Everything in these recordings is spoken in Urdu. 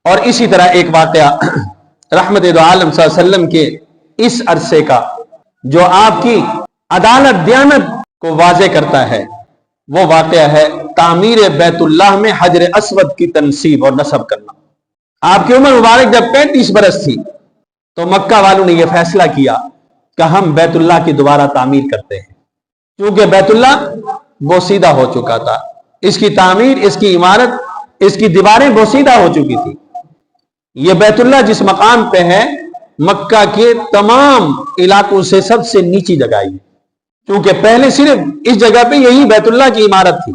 اور اسی طرح ایک واقعہ رحمت دو عالم صلی اللہ علیہ وسلم کے اس عرصے کا جو آپ کی عدالت دیانت کو واضح کرتا ہے، وہ واقعہ ہے تعمیر بیت اللہ میں حجر اسود کی تنصیب اور نصب کرنا۔ آپ کی عمر مبارک جب 35 برس تھی تو مکہ والوں نے یہ فیصلہ کیا کہ ہم بیت اللہ کی دوبارہ تعمیر کرتے ہیں، کیونکہ بیت اللہ بوسیدہ ہو چکا تھا، اس کی تعمیر، اس کی عمارت، اس کی دیواریں بوسیدہ ہو چکی تھی۔ یہ بیت اللہ جس مقام پہ ہے، مکہ کے تمام علاقوں سے سب سے نیچی جگہ ہے، کیونکہ پہلے صرف اس جگہ پہ یہی بیت اللہ کی عمارت تھی،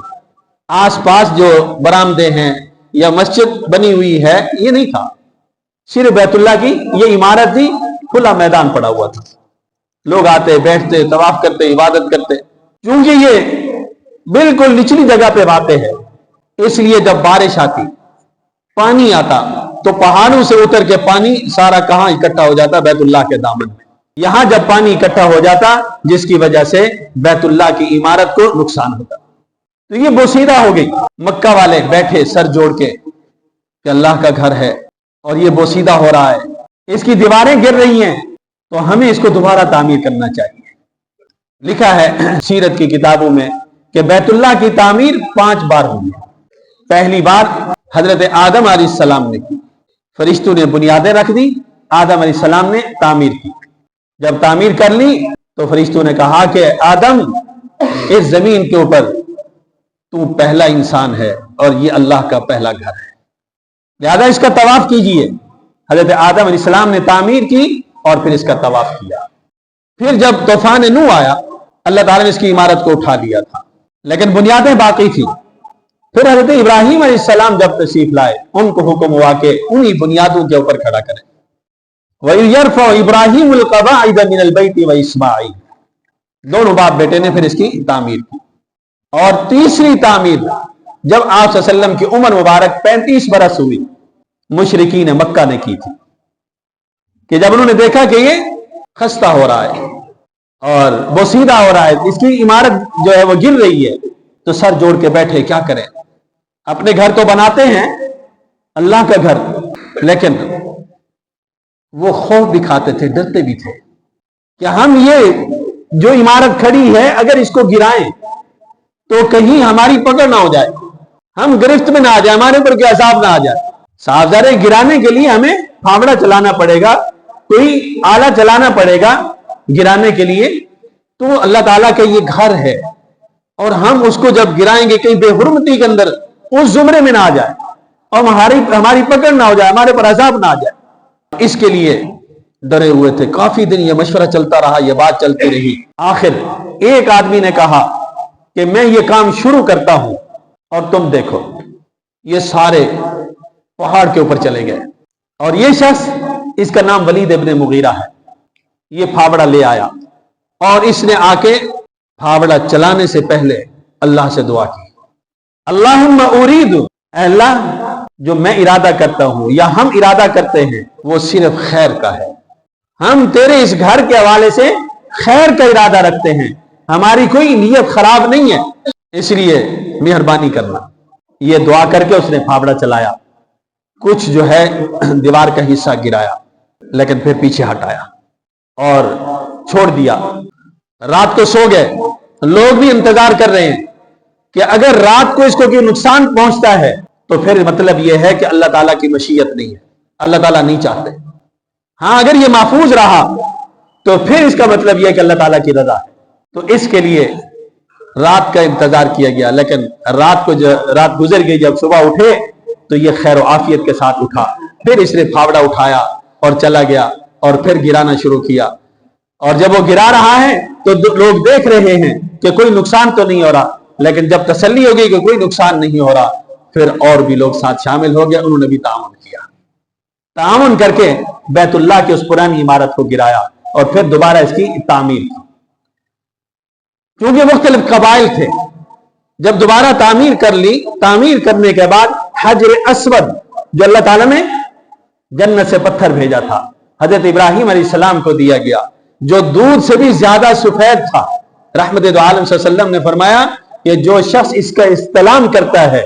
آس پاس جو برآمدے ہیں یا مسجد بنی ہوئی ہے یہ نہیں تھا، صرف بیت اللہ کی یہ عمارت تھی، کھلا میدان پڑا ہوا تھا، لوگ آتے بیٹھتے طواف کرتے عبادت کرتے۔ کیونکہ یہ بالکل نچلی جگہ پہ واقع ہے، اس لیے جب بارش آتی، پانی آتا تو پہاڑوں سے اتر کے پانی سارا کہاں اکٹھا ہو جاتا؟ بیت اللہ کے دامن میں۔ یہاں جب پانی اکٹھا ہو جاتا جس کی وجہ سے بیت اللہ کی عمارت کو نقصان ہوتا، تو یہ بوسیدہ ہو گئی۔ مکہ والے بیٹھے سر جوڑ کے کہ اللہ کا گھر ہے اور یہ بوسیدہ ہو رہا ہے، اس کی دیواریں گر رہی ہیں، تو ہمیں اس کو دوبارہ تعمیر کرنا چاہیے۔ لکھا ہے سیرت کی کتابوں میں کہ بیت اللہ کی تعمیر 5 بار ہوئی ہے۔ پہلی بار حضرت آدم علیہ السلام نے کی، فرشتوں نے بنیادیں رکھ دی، آدم علیہ السلام نے تعمیر کی۔ جب تعمیر کر لی تو فرشتوں نے کہا کہ آدم، اس زمین کے اوپر تو پہلا انسان ہے اور یہ اللہ کا پہلا گھر ہے، لہذا اس کا طواف کیجئے۔ حضرت آدم علیہ السلام نے تعمیر کی اور پھر اس کا طواف کیا۔ پھر جب طوفان نوح آیا، اللہ تعالیٰ نے اس کی عمارت کو اٹھا لیا تھا، لیکن بنیادیں باقی تھی۔ پھر حضرت ابراہیم علیہ السلام جب تشریف لائے، ان کو حکم ہوا کہ انہی بنیادوں کے اوپر کھڑا کریں۔ وَيَرْفَعُ إِبْرَاهِيمُ الْقَوَاعِدَ مِنَ الْبَيْتِ وَإِسْمَاعِيلُ، دونوں باپ بیٹے نے پھر اس کی تعمیر کی۔ اور تیسری تعمیر جب آپ صلی اللہ علیہ وسلم کی عمر مبارک 35 برس ہوئی، مشرکین مکہ نے کی تھی، کہ جب انہوں نے دیکھا کہ یہ خستہ ہو رہا ہے اور بوسیدہ ہو رہا ہے، اس کی عمارت جو ہے وہ گر رہی ہے، تو سر جوڑ کے بیٹھے کیا کریں؟ اپنے گھر تو بناتے ہیں، اللہ کا گھر، لیکن وہ خوف دکھاتے تھے، ڈرتے بھی تھے کہ ہم یہ جو عمارت کھڑی ہے اگر اس کو گرائیں تو کہیں ہماری پکڑ نہ ہو جائے، ہم گرفت میں نہ آ جائے، ہمارے اوپر کوئی عذاب نہ آ جائے۔ صاف ظاہر ہے گرانے کے لیے ہمیں پھاوڑا چلانا پڑے گا، کوئی آلہ چلانا پڑے گا گرانے کے لیے، تو اللہ تعالیٰ کا یہ گھر ہے اور ہم اس کو جب گرائیں گے کہیں بے حرمتی کے اندر اس زمرے میں نہ آ جائے اور ہماری پکڑ نہ ہو جائے، ہمارے پر عذاب نہ آ جائے، اس کے لیے ڈرے ہوئے تھے۔ کافی دن یہ مشورہ چلتا رہا، یہ بات چلتی رہی۔ آخر ایک آدمی نے کہا کہ میں یہ کام شروع کرتا ہوں اور تم دیکھو۔ یہ سارے پہاڑ کے اوپر چلے گئے اور یہ شخص، اس کا نام ولید ابن مغیرہ ہے، یہ پھاوڑا لے آیا اور اس نے آ کے پھاوڑا چلانے سے پہلے اللہ سے دعا کی، اللہم ارید، اے اللہ جو میں ارادہ کرتا ہوں یا ہم ارادہ کرتے ہیں وہ صرف خیر کا ہے، ہم تیرے اس گھر کے حوالے سے خیر کا ارادہ رکھتے ہیں، ہماری کوئی نیت خراب نہیں ہے، اس لیے مہربانی کرنا۔ یہ دعا کر کے اس نے پھاوڑا چلایا، کچھ جو ہے دیوار کا حصہ گرایا، لیکن پھر پیچھے ہٹایا اور چھوڑ دیا۔ رات کو سو گئے، لوگ بھی انتظار کر رہے ہیں کہ اگر رات کو اس کو کوئی نقصان پہنچتا ہے تو پھر مطلب یہ ہے کہ اللہ تعالیٰ کی مشیت نہیں ہے، اللہ تعالیٰ نہیں چاہتے۔ ہاں اگر یہ محفوظ رہا تو پھر اس کا مطلب یہ ہے کہ اللہ تعالیٰ کی رضا ہے۔ تو اس کے لیے رات کا انتظار کیا گیا، لیکن رات گزر گئی، جب صبح اٹھے تو یہ خیر و عافیت کے ساتھ اٹھا۔ پھر اس نے پھاوڑا اٹھایا اور چلا گیا اور پھر گرانا شروع کیا، اور جب وہ گرا رہا ہے تو لوگ دیکھ رہے ہیں کہ کوئی نقصان تو نہیں ہو رہا، لیکن جب تسلی ہو گئی کہ کوئی نقصان نہیں ہو رہا، پھر اور بھی لوگ ساتھ شامل ہو گئے، انہوں نے بھی تعاون کیا، تعاون کر کے بیت اللہ کی اس پرانی عمارت کو گرایا اور پھر دوبارہ اس کی تعمیر کی۔ کیونکہ مختلف قبائل تھے، جب دوبارہ تعمیر کر لی، تعمیر کرنے کے بعد حجر اسود جو اللہ تعالیٰ نے جنت سے پتھر بھیجا تھا، حضرت ابراہیم علیہ السلام کو دیا گیا، جو دودھ سے بھی زیادہ سفید تھا۔ رحمت دو عالم صلی اللہ علیہ وسلم نے فرمایا کہ جو شخص اس کا استلام کرتا ہے